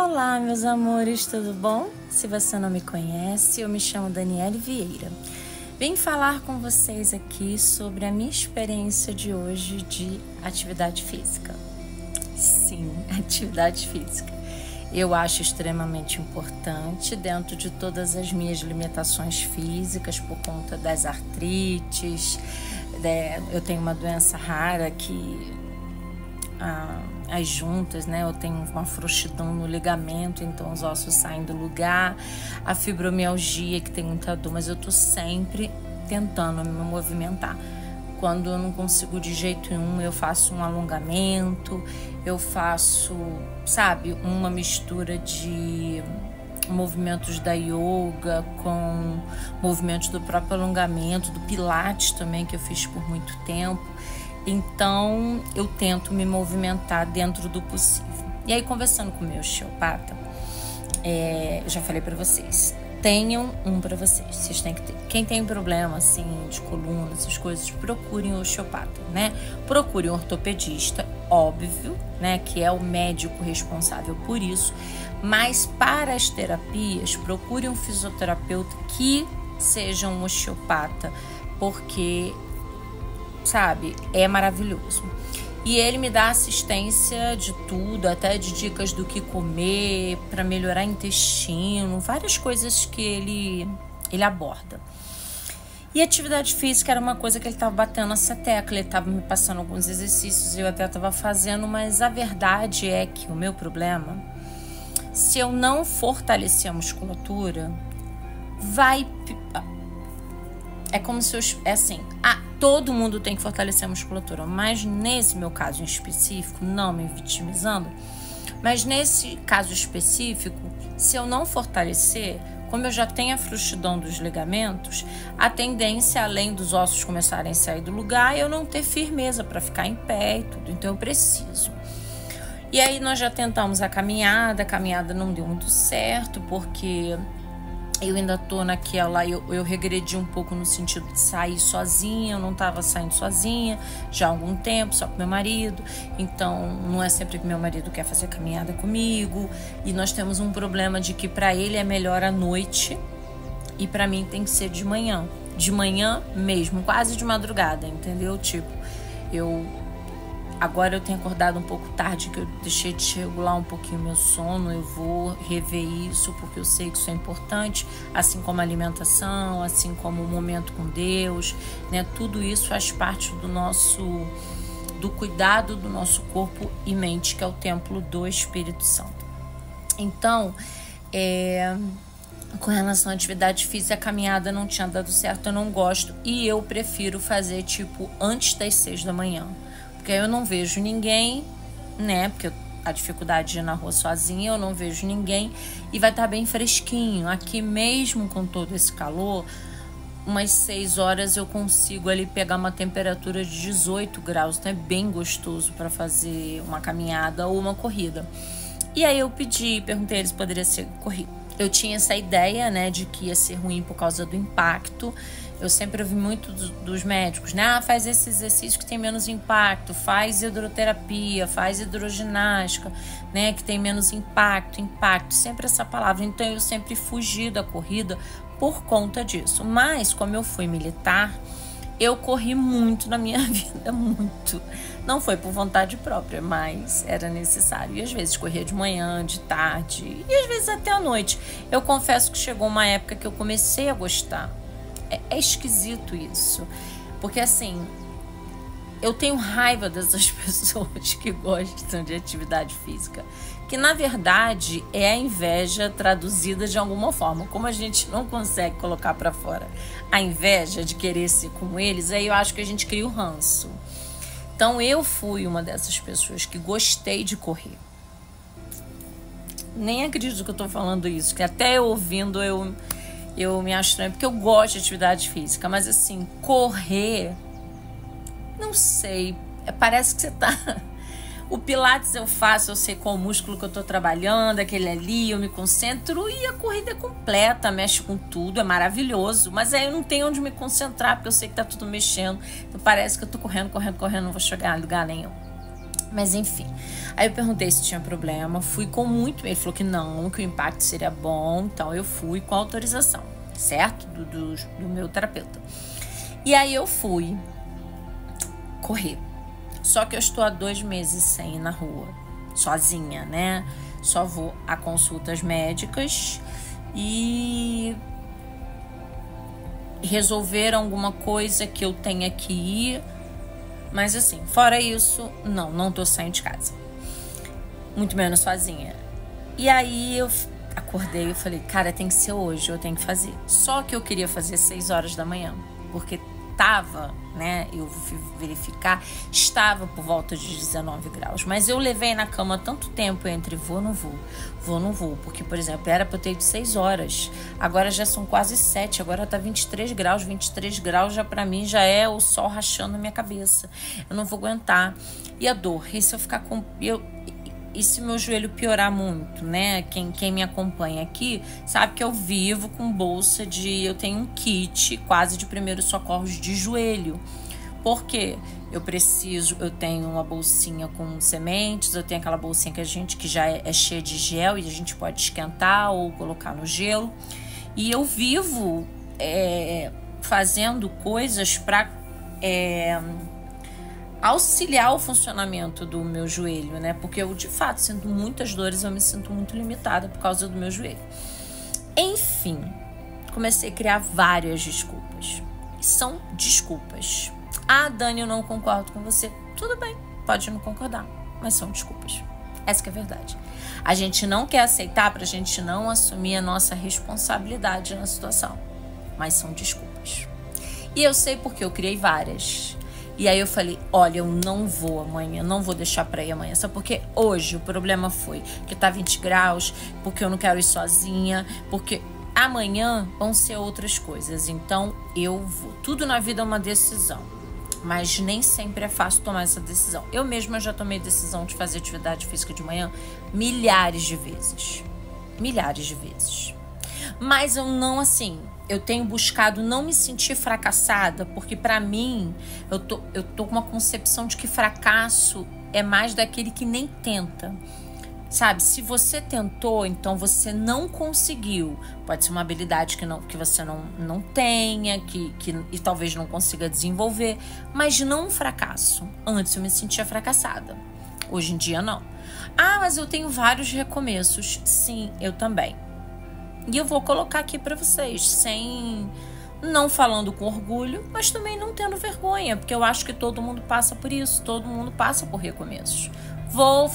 Olá, meus amores, tudo bom? Se você não me conhece, eu me chamo Daniele Vieira. Vim falar com vocês aqui sobre a minha experiência de hoje de atividade física. Sim, atividade física. Eu acho extremamente importante dentro de todas as minhas limitações físicas por conta das artrites. Eu tenho uma doença rara que as juntas, né? Eu tenho uma frouxidão no ligamento, então os ossos saem do lugar. A fibromialgia, que tem muita dor, mas eu tô sempre tentando me movimentar. Quando eu não consigo de jeito nenhum, eu faço um alongamento, eu faço, sabe, uma mistura de movimentos da yoga com movimentos do próprio alongamento, do pilates também, que eu fiz por muito tempo. Então, eu tento me movimentar dentro do possível. E aí, conversando com o meu osteopata, eu já falei pra vocês, tenham um pra vocês. Vocês têm que ter. Quem tem problema, assim, de coluna, essas coisas, procurem um osteopata, né? Procurem um ortopedista, óbvio, né? Que é o médico responsável por isso. Mas, para as terapias, procurem um fisioterapeuta que seja um osteopata, porque, sabe, é maravilhoso. E ele me dá assistência de tudo, até de dicas do que comer, para melhorar o intestino, várias coisas que ele aborda. E atividade física era uma coisa que ele estava batendo essa tecla, ele estava me passando alguns exercícios, eu até estava fazendo, mas a verdade é que o meu problema, se eu não fortalecer a musculatura, é como se eu... É assim, todo mundo tem que fortalecer a musculatura, mas nesse meu caso em específico, não me vitimizando, mas nesse caso específico, se eu não fortalecer, como eu já tenho a frouxidão dos ligamentos, a tendência, além dos ossos começarem a sair do lugar, é eu não ter firmeza para ficar em pé e tudo, então eu preciso. E aí nós já tentamos a caminhada não deu muito certo, porque eu ainda tô naquela, eu regredi um pouco no sentido de sair sozinha, eu não tava saindo sozinha já há algum tempo, só com meu marido, então não é sempre que meu marido quer fazer caminhada comigo, e nós temos um problema de que para ele é melhor à noite e para mim tem que ser de manhã mesmo, quase de madrugada, entendeu? Tipo, agora eu tenho acordado um pouco tarde, que eu deixei de regular um pouquinho meu sono, eu vou rever isso, porque eu sei que isso é importante, assim como a alimentação, assim como o momento com Deus, né? Tudo isso faz parte do cuidado do nosso corpo e mente, que é o templo do Espírito Santo. Então, com relação à atividade física, a caminhada não tinha dado certo, eu não gosto, e eu prefiro fazer, tipo, antes das 6 da manhã. Porque eu não vejo ninguém, né? Porque a dificuldade de ir na rua sozinha, eu não vejo ninguém. E vai estar bem fresquinho. Aqui mesmo com todo esse calor, umas 6 horas eu consigo ali pegar uma temperatura de 18 graus. Então é bem gostoso para fazer uma caminhada ou uma corrida. E aí eu perguntei se poderia ser corrida. Eu tinha essa ideia, né, de que ia ser ruim por causa do impacto. Eu sempre ouvi muito dos médicos, né? Faz esse exercício que tem menos impacto, faz hidroterapia, faz hidroginástica, né? Que tem menos impacto, sempre essa palavra. Então eu sempre fugi da corrida por conta disso. Mas como eu fui militar, eu corri muito na minha vida, muito. Não foi por vontade própria, mas era necessário. E às vezes corria de manhã, de tarde e às vezes até à noite. Eu confesso que chegou uma época que eu comecei a gostar. É esquisito isso, porque assim, eu tenho raiva dessas pessoas que gostam de atividade física, que na verdade é a inveja traduzida de alguma forma. Como a gente não consegue colocar para fora a inveja de querer ser como eles, aí eu acho que a gente cria o ranço. Então eu fui uma dessas pessoas que gostei de correr. Nem acredito que eu tô falando isso, que até eu ouvindo eu me acho estranho, porque eu gosto de atividade física, mas assim, correr, não sei, parece que você tá... O pilates eu faço, eu sei qual músculo que eu tô trabalhando, aquele ali, eu me concentro, e a corrida é completa, mexe com tudo, é maravilhoso, mas aí eu não tenho onde me concentrar, porque eu sei que tá tudo mexendo, então parece que eu tô correndo, não vou chegar a lugar nenhum. Mas enfim, aí eu perguntei se tinha problema, fui com muito... Ele falou que não, que o impacto seria bom, então eu fui com autorização, certo? Do meu terapeuta. E aí eu fui correr. Só que eu estou há 2 meses sem ir na rua, sozinha, né? Só vou a consultas médicas e resolver alguma coisa que eu tenha que ir. Mas assim, fora isso, não tô saindo de casa. Muito menos sozinha. E aí eu acordei e falei, cara, tem que ser hoje, eu tenho que fazer. Só que eu queria fazer 6 horas da manhã, porque tava, né, eu fui verificar, estava por volta de 19 graus. Mas eu levei na cama tanto tempo entre vou, não vou. Porque, por exemplo, era pra eu ter ido 6 horas. Agora já são quase 7, agora tá 23 graus. 23 graus já pra mim já é o sol rachando na minha cabeça. Eu não vou aguentar. E a dor? E se eu ficar com... E se meu joelho piorar muito, né? Quem me acompanha aqui sabe que eu vivo com bolsa de... Eu tenho um kit quase de primeiros socorros de joelho. Por quê? Eu tenho uma bolsinha com sementes, eu tenho aquela bolsinha que já é cheia de gel e a gente pode esquentar ou colocar no gelo. E eu vivo fazendo coisas para... auxiliar o funcionamento do meu joelho, né? Porque eu, de fato, sinto muitas dores, eu me sinto muito limitada por causa do meu joelho. Enfim, comecei a criar várias desculpas. São desculpas. Ah, Dani, eu não concordo com você. Tudo bem, pode não concordar, mas são desculpas. Essa que é a verdade. A gente não quer aceitar pra gente não assumir a nossa responsabilidade na situação, mas são desculpas. E eu sei porque eu criei várias. E aí eu falei, olha, eu não vou amanhã, não vou deixar pra ir amanhã. Só porque hoje o problema foi que tá 20 graus, porque eu não quero ir sozinha, porque amanhã vão ser outras coisas. Então eu vou. Tudo na vida é uma decisão, mas nem sempre é fácil tomar essa decisão. Eu mesma já tomei decisão de fazer atividade física de manhã milhares de vezes. Milhares de vezes. Mas eu não, assim... Eu tenho buscado não me sentir fracassada, porque pra mim, eu tô com uma concepção de que fracasso é mais daquele que nem tenta. Sabe, se você tentou, então você não conseguiu. Pode ser uma habilidade que você não tenha, e talvez não consiga desenvolver, mas não um fracasso. Antes eu me sentia fracassada, hoje em dia não. Ah, mas eu tenho vários recomeços. Sim, eu também. E eu vou colocar aqui pra vocês, não falando com orgulho, mas também não tendo vergonha, porque eu acho que todo mundo passa por isso, todo mundo passa por recomeços. Vou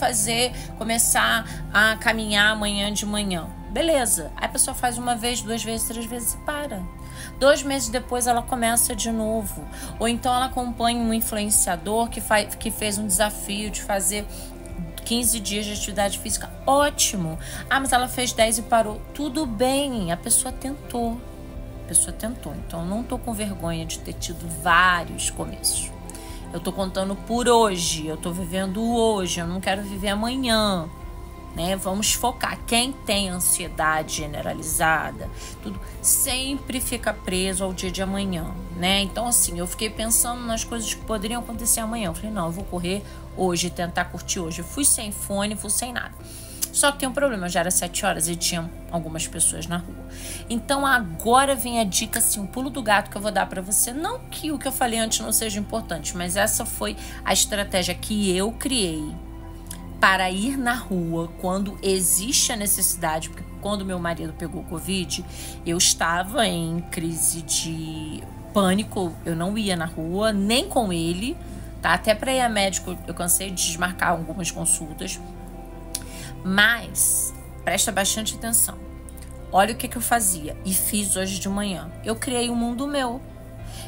começar a caminhar amanhã de manhã. Beleza. Aí a pessoa faz 1 vez, 2 vezes, 3 vezes e para. 2 meses depois ela começa de novo. Ou então ela acompanha um influenciador que fez um desafio de fazer 15 dias de atividade física, ótimo. Ah, mas ela fez 10 e parou. Tudo bem, a pessoa tentou. Então eu não tô com vergonha de ter tido vários começos. Eu tô contando por hoje, eu tô vivendo hoje, eu não quero viver amanhã, né? Vamos focar. Quem tem ansiedade generalizada, tudo sempre fica preso ao dia de amanhã, né? Então assim, eu fiquei pensando nas coisas que poderiam acontecer amanhã. Eu falei, não, eu vou correr hoje, tentar curtir hoje. Eu fui sem fone, fui sem nada. Só que tem um problema, já era 7 horas e tinha algumas pessoas na rua. Então agora vem a dica, assim, o pulo do gato que eu vou dar pra você. Não que o que eu falei antes não seja importante, mas essa foi a estratégia que eu criei para ir na rua quando existe a necessidade. Porque quando meu marido pegou Covid, eu estava em crise de pânico, eu não ia na rua, nem com ele, tá? Até para ir a médico eu cansei de desmarcar algumas consultas. Mas presta bastante atenção. Olha o que eu fazia e fiz hoje de manhã. Eu criei um mundo meu.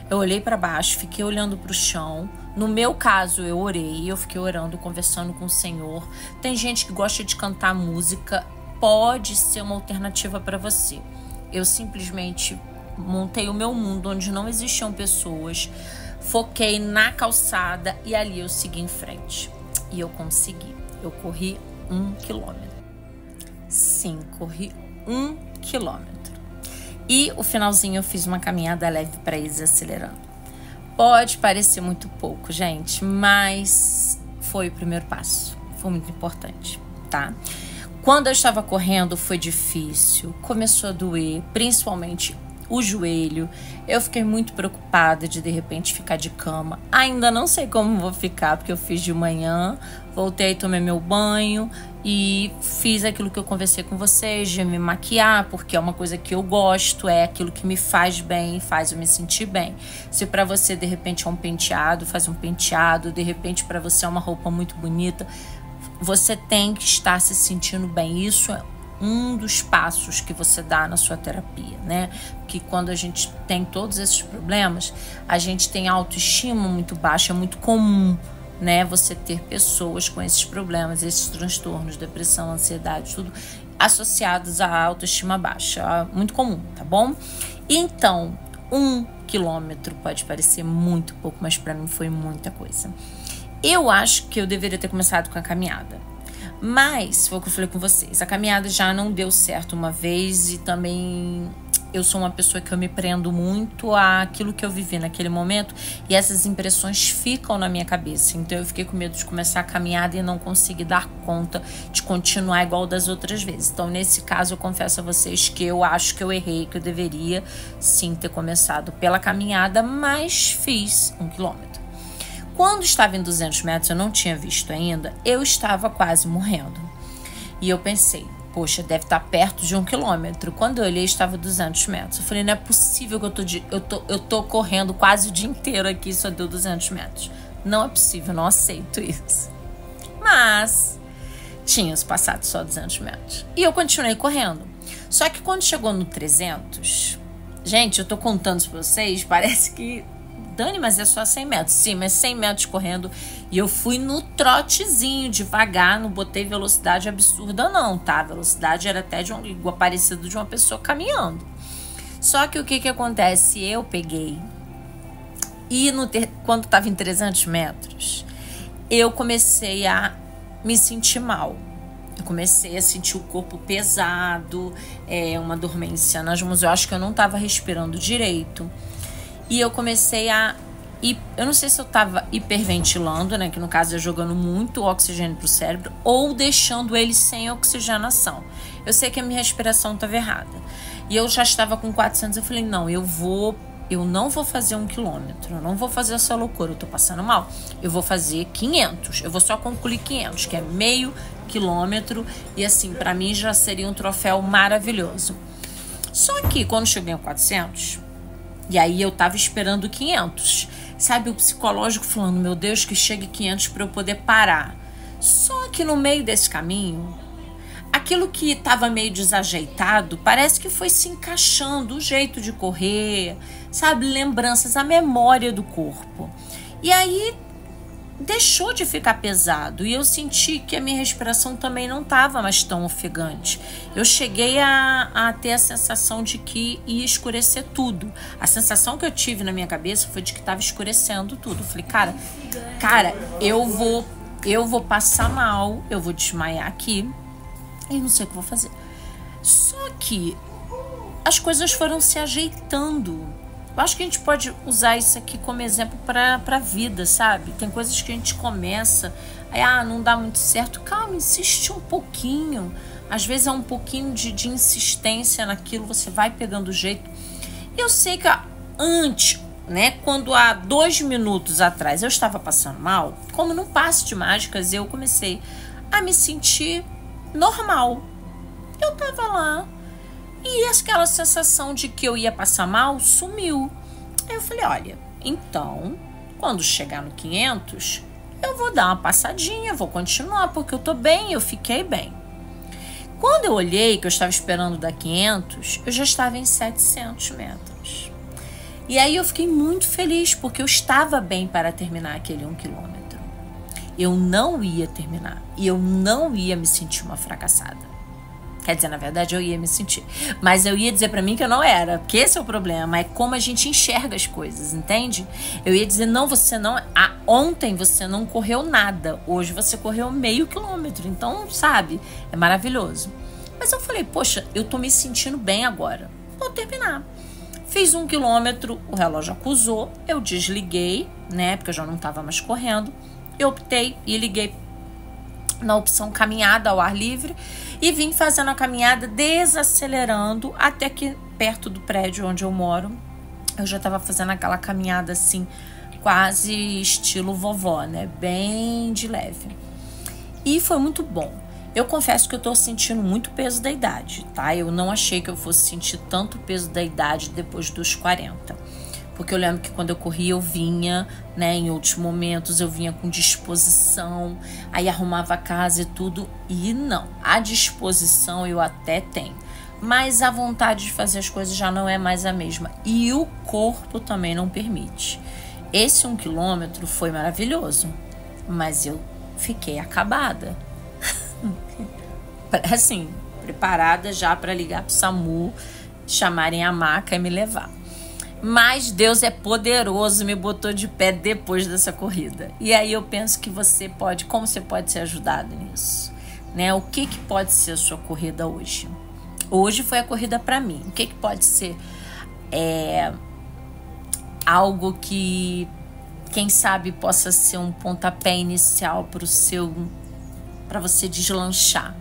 Eu olhei para baixo, fiquei olhando para o chão. No meu caso, eu orei, eu fiquei orando, conversando com o Senhor. Tem gente que gosta de cantar música, pode ser uma alternativa para você. Eu simplesmente montei o meu mundo onde não existiam pessoas, foquei na calçada e ali eu segui em frente. E eu consegui. Eu corri 1 quilômetro. Sim, corri 1 quilômetro. E o finalzinho eu fiz uma caminhada leve para ir desacelerando. Pode parecer muito pouco, gente, mas foi o primeiro passo. Foi muito importante, tá? Quando eu estava correndo foi difícil, começou a doer, principalmente o joelho. Eu fiquei muito preocupada de repente ficar de cama. Ainda não sei como vou ficar, porque eu fiz de manhã, voltei, tomei meu banho e fiz aquilo que eu conversei com vocês, de me maquiar, porque é uma coisa que eu gosto, é aquilo que me faz bem, faz eu me sentir bem. Se pra você de repente é um penteado, faz um penteado, de repente pra você é uma roupa muito bonita, você tem que estar se sentindo bem. Isso é um dos passos que você dá na sua terapia, né? Que quando a gente tem todos esses problemas, a gente tem autoestima muito baixa, é muito comum, né? Você ter pessoas com esses problemas, esses transtornos, depressão, ansiedade, tudo associados à autoestima baixa, muito comum, tá bom? Então, 1 quilômetro pode parecer muito pouco, mas para mim foi muita coisa. Eu acho que eu deveria ter começado com a caminhada. Mas, foi o que eu falei com vocês, a caminhada já não deu certo uma vez e também eu sou uma pessoa que eu me prendo muito àquilo que eu vivi naquele momento e essas impressões ficam na minha cabeça. Então eu fiquei com medo de começar a caminhada e não conseguir dar conta de continuar igual das outras vezes. Então nesse caso eu confesso a vocês que eu acho que eu errei, que eu deveria sim ter começado pela caminhada, mas fiz 1 quilômetro. Quando estava em 200 metros, eu não tinha visto ainda, eu estava quase morrendo. E eu pensei, poxa, deve estar perto de 1 quilômetro. Quando eu olhei, estava 200 metros. Eu falei, não é possível que eu tô correndo quase o dia inteiro aqui e só deu 200 metros. Não é possível, não aceito isso. Mas tinha passado só 200 metros. E eu continuei correndo. Só que quando chegou no 300, gente, eu tô contando isso pra vocês, parece que Dani, mas é só 100 metros. Sim, mas 100 metros correndo. E eu fui no trotezinho, devagar, não botei velocidade absurda não, tá? A velocidade era até igual parecido de uma pessoa caminhando. Só que o que acontece? Eu peguei e quando estava em 300 metros, eu comecei a me sentir mal. Eu comecei a sentir o corpo pesado, uma dormência nas mãos. Eu acho que eu não estava respirando direito. E eu comecei eu não sei se eu tava hiperventilando, né? Que no caso é jogando muito oxigênio pro cérebro, ou deixando ele sem oxigenação. Eu sei que a minha respiração tava errada. E eu já estava com 400, eu falei, não, eu não vou fazer 1 quilômetro, eu não vou fazer essa loucura, eu tô passando mal. Eu vou fazer 500, eu vou só concluir 500, que é meio quilômetro. E assim, pra mim já seria um troféu maravilhoso. Só que quando cheguei a 400... E aí eu tava esperando 500. Sabe, o psicológico falando, meu Deus, que chegue 500 para eu poder parar. Só que no meio desse caminho, aquilo que tava meio desajeitado, parece que foi se encaixando, o jeito de correr, sabe, lembranças, a memória do corpo. E aí deixou de ficar pesado e eu senti que a minha respiração também não estava mais tão ofegante. Eu cheguei a ter a sensação de que ia escurecer tudo. A sensação que eu tive na minha cabeça foi de que estava escurecendo tudo. Eu falei, cara, eu vou passar mal, eu vou desmaiar aqui e não sei o que vou fazer. Só que as coisas foram se ajeitando. Eu acho que a gente pode usar isso aqui como exemplo para a vida, sabe? Tem coisas que a gente começa, aí, não dá muito certo. Calma, insiste um pouquinho. Às vezes é um pouquinho de insistência naquilo, você vai pegando o jeito. Eu sei que antes, né, quando há 2 minutos atrás eu estava passando mal, como num passe de mágicas, eu comecei a me sentir normal. Eu tava lá. E aquela sensação de que eu ia passar mal sumiu. Aí eu falei, olha, então, quando chegar no 500, eu vou dar uma passadinha, vou continuar, porque eu tô bem, eu fiquei bem. Quando eu olhei, que eu estava esperando dar 500, eu já estava em 700 metros. E aí eu fiquei muito feliz, porque eu estava bem para terminar aquele 1 quilômetro. Eu não ia terminar, e eu não ia me sentir uma fracassada. Quer dizer, na verdade, eu ia me sentir. Mas eu ia dizer pra mim que eu não era. Porque esse é o problema. É como a gente enxerga as coisas, entende? Eu ia dizer, não, você não... ontem você não correu nada. Hoje você correu meio quilômetro. Então, sabe? É maravilhoso. Mas eu falei, poxa, eu tô me sentindo bem agora. Vou terminar. Fiz 1 quilômetro, o relógio acusou. Eu desliguei, né? Porque eu já não tava mais correndo. eu optei e liguei na opção caminhada ao ar livre e vim fazendo a caminhada, desacelerando, até que perto do prédio onde eu moro, eu já estava fazendo aquela caminhada assim, quase estilo vovó, né? Bem de leve. E foi muito bom. Eu confesso que eu tô sentindo muito peso da idade, tá? Eu não achei que eu fosse sentir tanto peso da idade depois dos 40. Porque eu lembro que quando eu corria eu vinha, né, em outros momentos eu vinha com disposição, aí arrumava a casa e tudo. E não, a disposição eu até tenho, mas a vontade de fazer as coisas já não é mais a mesma. E o corpo também não permite. Esse 1 quilômetro foi maravilhoso, mas eu fiquei acabada. Assim, preparada já para ligar pro SAMU, chamarem a maca e me levar. Mas Deus é poderoso, me botou de pé depois dessa corrida. E aí eu penso que você pode, como você pode ser ajudado nisso, né? O que pode ser a sua corrida hoje? Hoje foi a corrida para mim. O que pode ser algo que, quem sabe, possa ser um pontapé inicial para você deslanchar?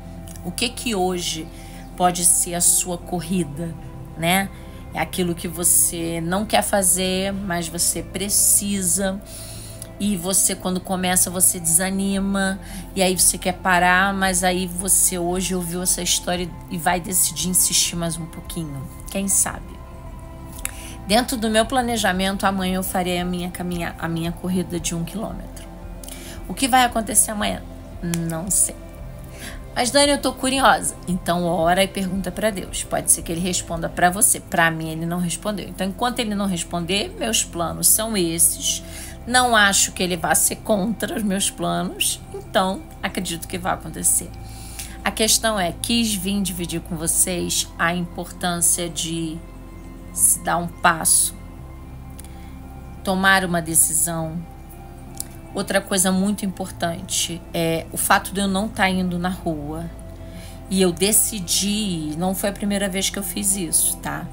O que hoje pode ser a sua corrida, né? É aquilo que você não quer fazer, mas você precisa. E você, quando começa, você desanima. E aí você quer parar, mas aí você hoje ouviu essa história e vai decidir insistir mais um pouquinho. Quem sabe? Dentro do meu planejamento, amanhã eu farei a minha corrida de 1 quilômetro. O que vai acontecer amanhã? Não sei. Mas, Dani, eu tô curiosa. Então, ora e pergunta para Deus. Pode ser que ele responda para você. Para mim, ele não respondeu. Então, enquanto ele não responder, meus planos são esses. Não acho que ele vá ser contra os meus planos. Então, acredito que vai acontecer. A questão é, quis vir dividir com vocês a importância de se dar um passo, tomar uma decisão. Outra coisa muito importante é o fato de eu não estar indo na rua. E eu decidi, não foi a primeira vez que eu fiz isso, tá?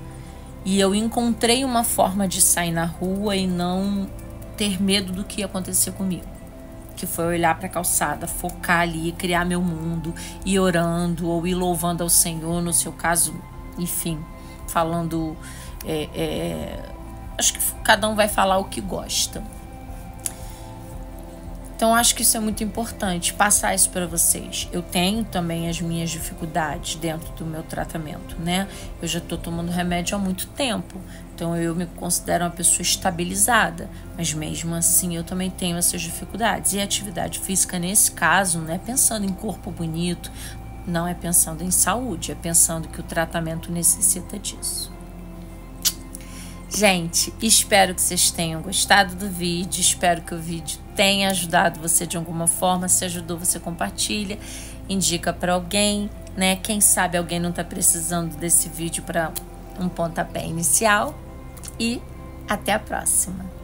E eu encontrei uma forma de sair na rua e não ter medo do que ia acontecer comigo. Que foi olhar para a calçada, focar ali, criar meu mundo, ir orando ou ir louvando ao Senhor, no seu caso, enfim, falando... acho que cada um vai falar o que gosta. Então, acho que isso é muito importante, passar isso para vocês. Eu tenho também as minhas dificuldades dentro do meu tratamento, né? Eu já estou tomando remédio há muito tempo, então eu me considero uma pessoa estabilizada, mas mesmo assim eu também tenho essas dificuldades. E a atividade física, nesse caso, não é pensando em corpo bonito, não é pensando em saúde, é pensando que o tratamento necessita disso. Gente, espero que vocês tenham gostado do vídeo, espero que o vídeo tenha ajudado você de alguma forma. Se ajudou, você compartilha, indica para alguém, né? Quem sabe alguém não está precisando desse vídeo para um pontapé inicial. E até a próxima!